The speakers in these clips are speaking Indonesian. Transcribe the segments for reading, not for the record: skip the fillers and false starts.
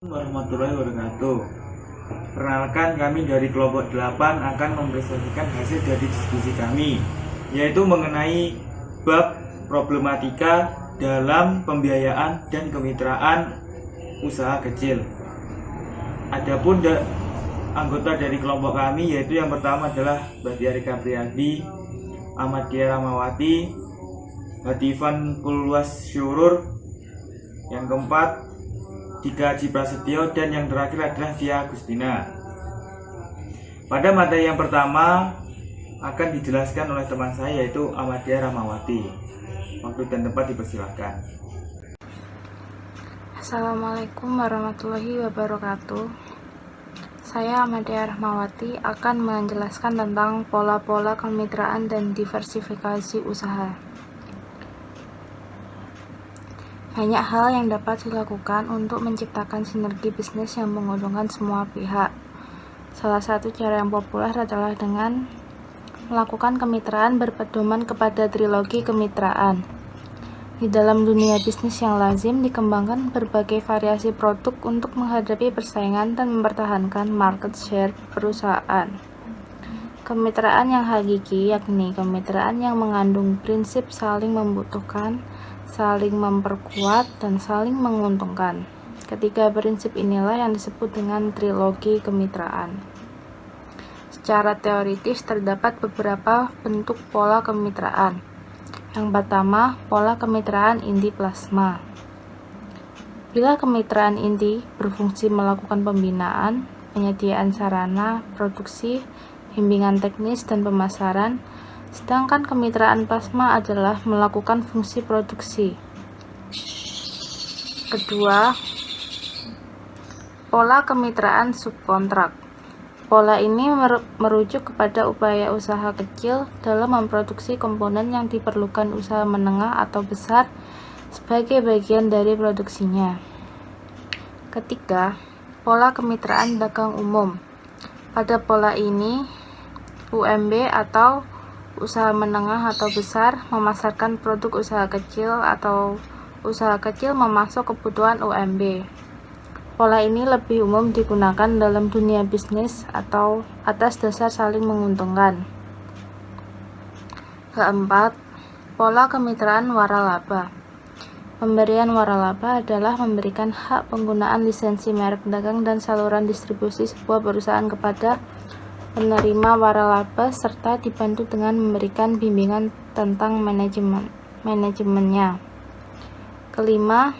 Warahmatullahi wabarakatuh. Perkenalkan, kami dari kelompok 8 akan mempresentasikan hasil dari diskusi kami, yaitu mengenai bab problematika dalam pembiayaan dan kemitraan usaha kecil. Adapun anggota dari kelompok kami yaitu yang pertama adalah Mbak Tiarika Priyadi, Ahmadiyah Ramawati, Hatifan Kulwas Syurur, yang keempat Dika Haji Prasetyo, dan yang terakhir adalah Tia Agustina. Pada materi yang pertama akan dijelaskan oleh teman saya yaitu Ahmadiyah Ramawati. Waktu dan tempat dipersilakan. Assalamualaikum warahmatullahi wabarakatuh. Saya Ahmadiyah Rahmawati akan menjelaskan tentang pola-pola kemitraan dan diversifikasi usaha. Banyak hal yang dapat dilakukan untuk menciptakan sinergi bisnis yang menguntungkan semua pihak. Salah satu cara yang populer adalah dengan melakukan kemitraan berpedoman kepada trilogi kemitraan. Di dalam dunia bisnis yang lazim dikembangkan berbagai variasi produk untuk menghadapi persaingan dan mempertahankan market share perusahaan. Kemitraan yang hakiki yakni kemitraan yang mengandung prinsip saling membutuhkan, saling memperkuat, dan saling menguntungkan. Ketiga prinsip inilah yang disebut dengan trilogi kemitraan. Secara teoritis terdapat beberapa bentuk pola kemitraan. Yang pertama, pola kemitraan inti plasma. Bila kemitraan inti berfungsi melakukan pembinaan, penyediaan sarana, produksi, bimbingan teknis, dan pemasaran, sedangkan kemitraan plasma adalah melakukan fungsi produksi. Kedua, pola kemitraan subkontrak. Pola ini merujuk kepada upaya usaha kecil dalam memproduksi komponen yang diperlukan usaha menengah atau besar sebagai bagian dari produksinya. Ketiga, pola kemitraan dagang umum. Pada pola ini, UMB atau usaha menengah atau besar memasarkan produk usaha kecil atau usaha kecil memasok kebutuhan UMB. Pola ini lebih umum digunakan dalam dunia bisnis atau atas dasar saling menguntungkan. Keempat, pola kemitraan waralaba. Pemberian waralaba adalah memberikan hak penggunaan lisensi merek dagang dan saluran distribusi sebuah perusahaan kepada penerima waralaba serta dibantu dengan memberikan bimbingan tentang manajemennya. Kelima,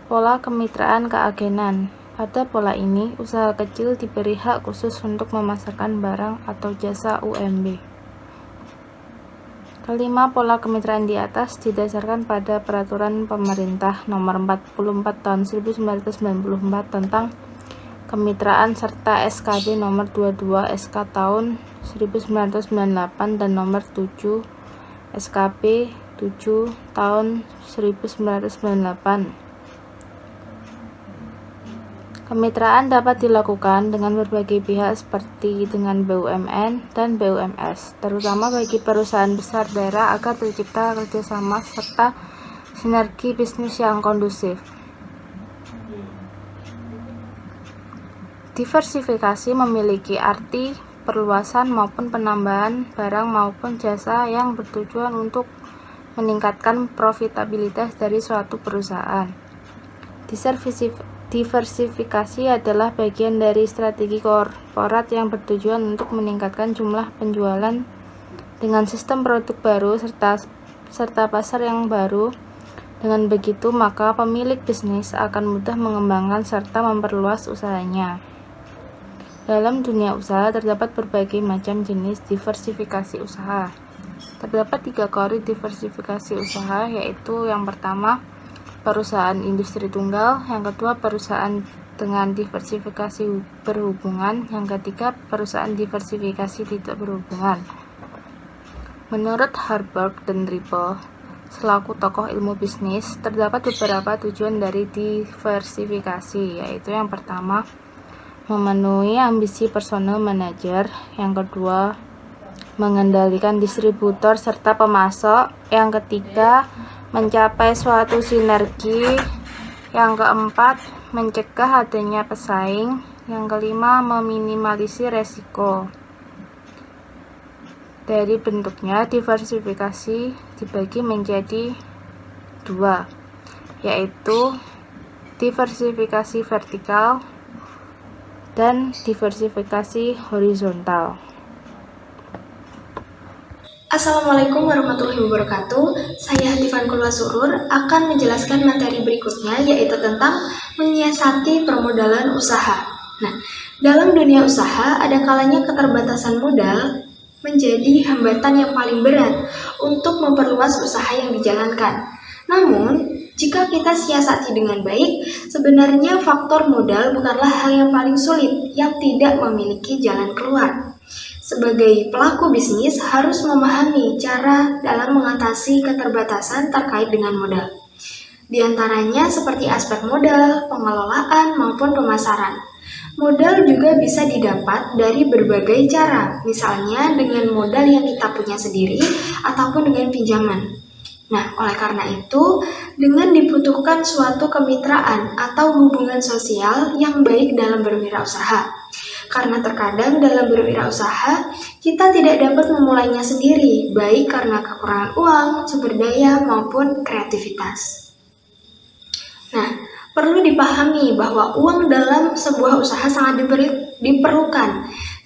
pola kemitraan keagenan. Pada pola ini, usaha kecil diberi hak khusus untuk memasarkan barang atau jasa UMB. Kelima, pola kemitraan di atas didasarkan pada Peraturan Pemerintah Nomor 44 Tahun 1994 tentang Kemitraan serta SKB Nomor 22 SK Tahun 1998 dan Nomor 7 SKP 7 Tahun 1998. Kemitraan dapat dilakukan dengan berbagai pihak seperti dengan BUMN dan BUMS, terutama bagi perusahaan besar daerah agar tercipta kerjasama serta sinergi bisnis yang kondusif. Diversifikasi memiliki arti perluasan maupun penambahan barang maupun jasa yang bertujuan untuk meningkatkan profitabilitas dari suatu perusahaan. Diversifikasi adalah bagian dari strategi korporat yang bertujuan untuk meningkatkan jumlah penjualan dengan sistem produk baru serta pasar yang baru. Dengan begitu, maka pemilik bisnis akan mudah mengembangkan serta memperluas usahanya. Dalam dunia usaha terdapat berbagai macam jenis diversifikasi usaha. Terdapat 3 kategori diversifikasi usaha, yaitu yang pertama, perusahaan industri tunggal, yang kedua perusahaan dengan diversifikasi berhubungan, yang ketiga perusahaan diversifikasi tidak berhubungan. Menurut Harburg dan Ripple, selaku tokoh ilmu bisnis, terdapat beberapa tujuan dari diversifikasi, yaitu yang pertama, memenuhi ambisi personal manager, yang kedua, mengendalikan distributor serta pemasok, yang ketiga, mencapai suatu sinergi, yang keempat, mencegah adanya pesaing. Yang kelima, meminimalisir resiko. Dari bentuknya, diversifikasi dibagi menjadi 2, yaitu diversifikasi vertikal dan diversifikasi horizontal. Assalamualaikum warahmatullahi wabarakatuh. Saya Hatifan Kulwasurur akan menjelaskan materi berikutnya, yaitu tentang menyiasati permodalan usaha. Nah, dalam dunia usaha ada kalanya keterbatasan modal menjadi hambatan yang paling berat untuk memperluas usaha yang dijalankan. Namun, jika kita siasati dengan baik, sebenarnya faktor modal bukanlah hal yang paling sulit yang tidak memiliki jalan keluar. Sebagai pelaku bisnis harus memahami cara dalam mengatasi keterbatasan terkait dengan modal. Di antaranya seperti aspek modal, pengelolaan, maupun pemasaran. Modal juga bisa didapat dari berbagai cara, misalnya dengan modal yang kita punya sendiri ataupun dengan pinjaman. Nah, oleh karena itu, dengan dibutuhkan suatu kemitraan atau hubungan sosial yang baik dalam berwirausaha. Karena terkadang dalam berwirausaha, kita tidak dapat memulainya sendiri, baik karena kekurangan uang, sumber daya, maupun kreativitas. Nah, perlu dipahami bahwa uang dalam sebuah usaha sangat diperlukan.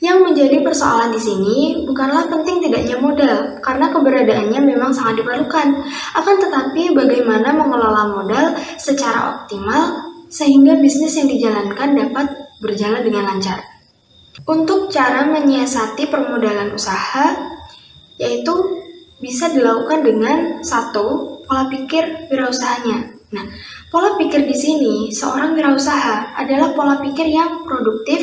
Yang menjadi persoalan di sini bukanlah penting tidaknya modal, karena keberadaannya memang sangat diperlukan. Akan tetapi bagaimana mengelola modal secara optimal sehingga bisnis yang dijalankan dapat berjalan dengan lancar. Untuk cara menyiasati permodalan usaha, yaitu bisa dilakukan dengan 1. Pola pikir wirausahanya. Nah, pola pikir di sini seorang wirausaha adalah pola pikir yang produktif,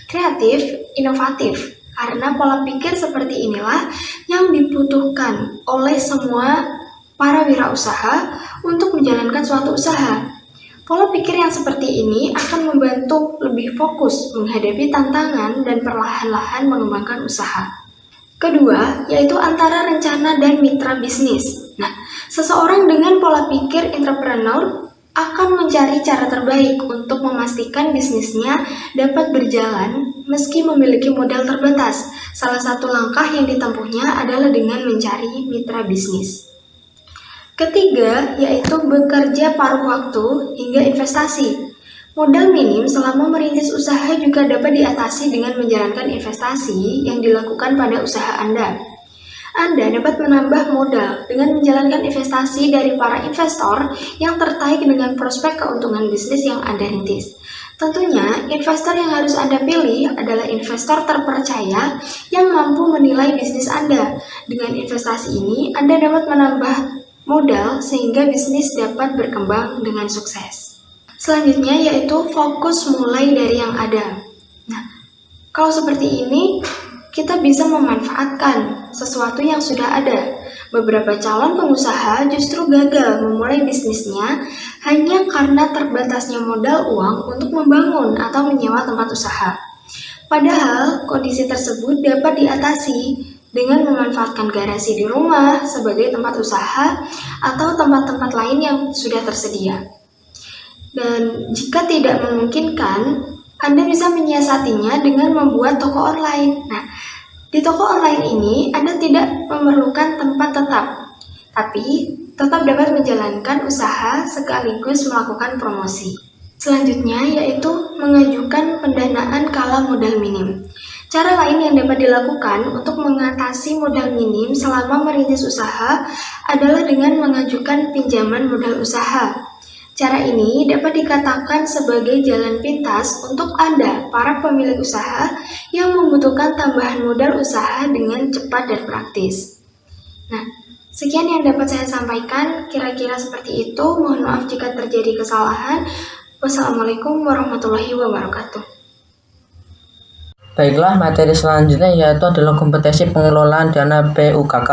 kreatif, inovatif. Karena pola pikir seperti inilah yang dibutuhkan oleh semua para wirausaha untuk menjalankan suatu usaha. Pola pikir yang seperti ini akan membantu lebih fokus menghadapi tantangan dan perlahan-lahan mengembangkan usaha. Kedua, yaitu antara rencana dan mitra bisnis. Nah, seseorang dengan pola pikir entrepreneur akan mencari cara terbaik untuk memastikan bisnisnya dapat berjalan meski memiliki modal terbatas. Salah satu langkah yang ditempuhnya adalah dengan mencari mitra bisnis. Ketiga, yaitu bekerja paruh waktu hingga investasi. Modal minim selama merintis usaha juga dapat diatasi dengan menjalankan investasi yang dilakukan pada usaha Anda. Anda dapat menambah modal dengan menjalankan investasi dari para investor yang tertarik dengan prospek keuntungan bisnis yang Anda rintis. Tentunya, investor yang harus Anda pilih adalah investor terpercaya yang mampu menilai bisnis Anda. Dengan investasi ini, Anda dapat menambah modal sehingga bisnis dapat berkembang dengan sukses. Selanjutnya yaitu fokus mulai dari yang ada. Nah, kalau seperti ini, kita bisa memanfaatkan sesuatu yang sudah ada. Beberapa calon pengusaha justru gagal memulai bisnisnya hanya karena terbatasnya modal uang untuk membangun atau menyewa tempat usaha. Padahal, kondisi tersebut dapat diatasi dengan memanfaatkan garasi di rumah sebagai tempat usaha atau tempat-tempat lain yang sudah tersedia. Dan jika tidak memungkinkan, Anda bisa menyiasatinya dengan membuat toko online. Nah, di toko online ini Anda tidak memerlukan tempat tetap, tapi tetap dapat menjalankan usaha sekaligus melakukan promosi. Selanjutnya yaitu mengajukan pendanaan kala modal minim. Cara lain yang dapat dilakukan untuk mengatasi modal minim selama merintis usaha adalah dengan mengajukan pinjaman modal usaha. Cara ini dapat dikatakan sebagai jalan pintas untuk Anda, para pemilik usaha yang membutuhkan tambahan modal usaha dengan cepat dan praktis. Nah, sekian yang dapat saya sampaikan, kira-kira seperti itu. Mohon maaf jika terjadi kesalahan. Wassalamualaikum warahmatullahi wabarakatuh. Baiklah, materi selanjutnya yaitu adalah kompetensi pengelolaan dana PUKK.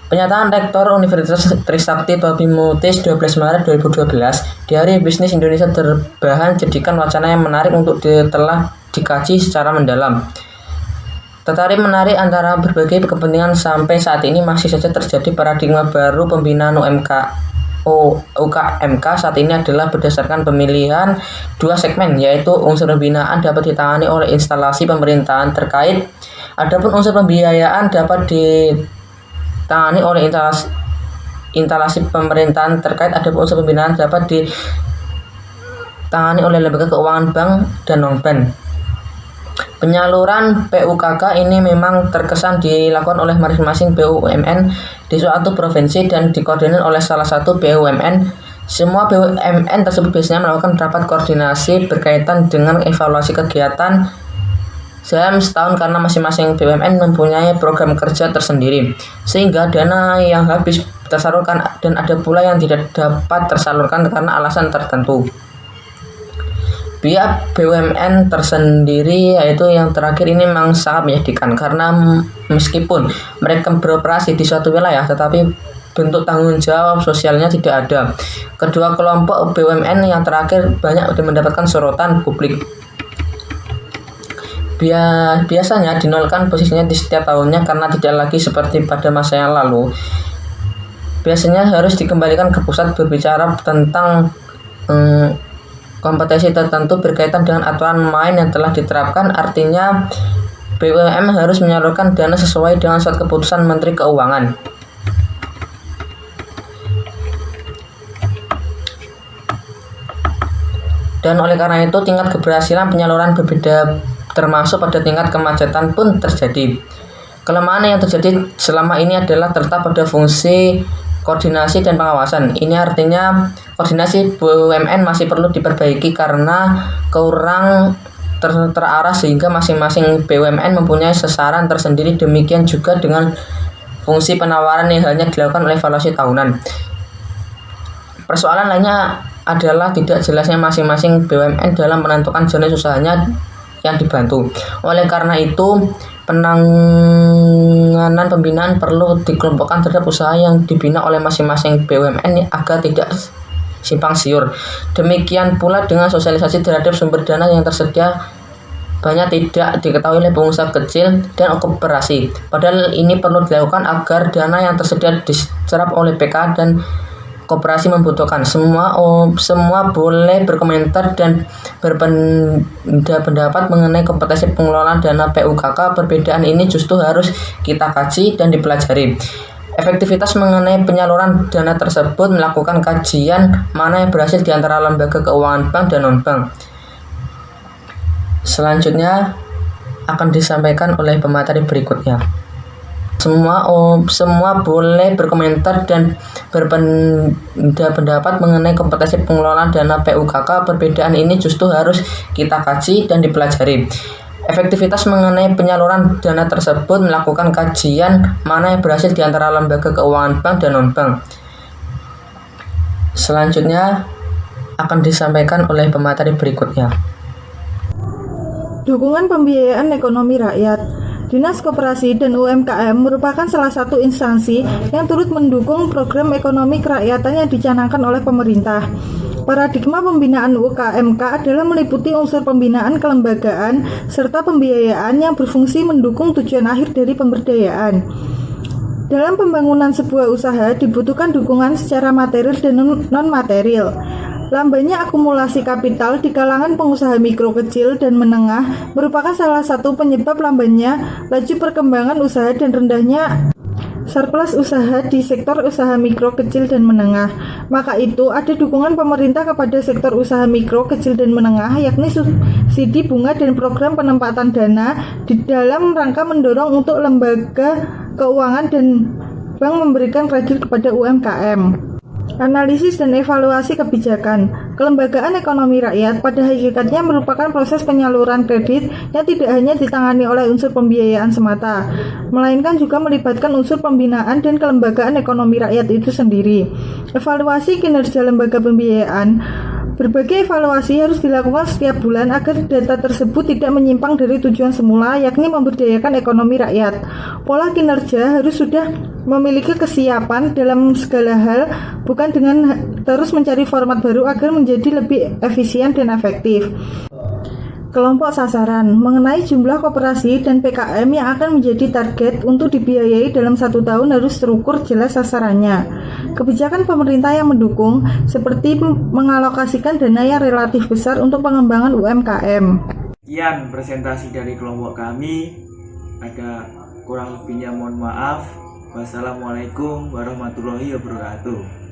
Pernyataan Rektor Universitas Trisakti Tobimutis 12 Maret 2012 di Hari Bisnis Indonesia Terbahan jadikan wacana yang menarik untuk telah dikaji secara mendalam. Tetapi menarik antara berbagai kepentingan sampai saat ini masih saja terjadi paradigma baru pembinaan UMKM UKMK saat ini adalah berdasarkan pemilihan dua segmen, yaitu unsur pembinaan dapat ditangani oleh instalasi pemerintahan terkait, adapun unsur pembiayaan dapat ditangani oleh instalasi pemerintahan terkait, adapun unsur pembinaan dapat ditangani oleh lembaga keuangan bank dan non-bank. Penyaluran PUKK ini memang terkesan dilakukan oleh masing-masing BUMN di suatu provinsi dan dikoordinir oleh salah satu BUMN. Semua BUMN tersebut biasanya melakukan rapat koordinasi berkaitan dengan evaluasi kegiatan dalam setahun karena masing-masing BUMN mempunyai program kerja tersendiri, sehingga dana yang habis tersalurkan dan ada pula yang tidak dapat tersalurkan karena alasan tertentu. Pihak BUMN tersendiri, yaitu yang terakhir ini memang sangat menyedihkan karena meskipun mereka beroperasi di suatu wilayah tetapi bentuk tanggung jawab sosialnya tidak ada. Kedua kelompok BUMN yang terakhir banyak mendapatkan sorotan publik. Biasanya dinolkan posisinya di setiap tahunnya karena tidak lagi seperti pada masa yang lalu. Biasanya harus dikembalikan ke pusat berbicara tentang kompetisi tertentu berkaitan dengan aturan main yang telah diterapkan, artinya BUMN harus menyalurkan dana sesuai dengan surat keputusan Menteri Keuangan. Dan oleh karena itu tingkat keberhasilan penyaluran berbeda, termasuk pada tingkat kemacetan pun terjadi. Kelemahan yang terjadi selama ini adalah terletak pada fungsi koordinasi dan pengawasan. Ini artinya koordinasi BUMN masih perlu diperbaiki karena kurang terarah sehingga masing-masing BUMN mempunyai sasaran tersendiri. Demikian juga dengan fungsi penawaran yang hanya dilakukan oleh evaluasi tahunan. Persoalan lainnya adalah tidak jelasnya masing-masing BUMN dalam menentukan jenis usahanya yang dibantu. Oleh karena itu, penanganan pembinaan perlu dikelompokkan terhadap usaha yang dibina oleh masing-masing BUMN agar tidak simpang siur. Demikian pula dengan sosialisasi terhadap sumber dana yang tersedia banyak tidak diketahui oleh pengusaha kecil dan koperasi. Padahal ini perlu dilakukan agar dana yang tersedia diserap oleh PK dan koperasi membutuhkan. Semua boleh berkomentar dan berpendapat mengenai kompetensi pengelolaan dana PUKK. Perbedaan ini justru harus kita kaji dan dipelajari. Efektivitas mengenai penyaluran dana tersebut melakukan kajian mana yang berhasil di antara lembaga keuangan bank dan non-bank. Selanjutnya akan disampaikan oleh pemateri berikutnya. Semua boleh berkomentar dan berpendapat mengenai kompetensi pengelolaan dana PUKK. Perbedaan ini justru harus kita kaji dan dipelajari. Efektivitas mengenai penyaluran dana tersebut melakukan kajian mana yang berhasil di antara lembaga keuangan bank dan non-bank. Selanjutnya akan disampaikan oleh pemateri berikutnya. Dukungan pembiayaan ekonomi rakyat. Dinas Koperasi dan UMKM merupakan salah satu instansi yang turut mendukung program ekonomi kerakyatan yang dicanangkan oleh pemerintah. Paradigma pembinaan UKMK adalah meliputi unsur pembinaan kelembagaan serta pembiayaan yang berfungsi mendukung tujuan akhir dari pemberdayaan. Dalam pembangunan sebuah usaha dibutuhkan dukungan secara material dan non-material. Lambannya akumulasi kapital di kalangan pengusaha mikro, kecil, dan menengah merupakan salah satu penyebab lambannya laju perkembangan usaha dan rendahnya surplus usaha di sektor usaha mikro, kecil, dan menengah. Maka itu ada dukungan pemerintah kepada sektor usaha mikro, kecil, dan menengah, yakni subsidi bunga dan program penempatan dana di dalam rangka mendorong untuk lembaga keuangan dan bank memberikan kredit kepada UMKM. Analisis dan evaluasi kebijakan. Kelembagaan ekonomi rakyat pada hakikatnya merupakan proses penyaluran kredit yang tidak hanya ditangani oleh unsur pembiayaan semata, melainkan juga melibatkan unsur pembinaan dan kelembagaan ekonomi rakyat itu sendiri. Evaluasi kinerja lembaga pembiayaan. Berbagai evaluasi harus dilakukan setiap bulan agar data tersebut tidak menyimpang dari tujuan semula, yakni memberdayakan ekonomi rakyat. Pola kinerja harus sudah memiliki kesiapan dalam segala hal, bukan dengan terus mencari format baru agar menjadi lebih efisien dan efektif. kelompok sasaran mengenai jumlah koperasi dan PKM yang akan menjadi target untuk dibiayai dalam 1 tahun harus terukur jelas sasarannya. Kebijakan pemerintah yang mendukung seperti mengalokasikan dana yang relatif besar untuk pengembangan UMKM. Sekian presentasi dari kelompok kami. Ada kurang lebihnya mohon maaf. Wassalamualaikum warahmatullahi wabarakatuh.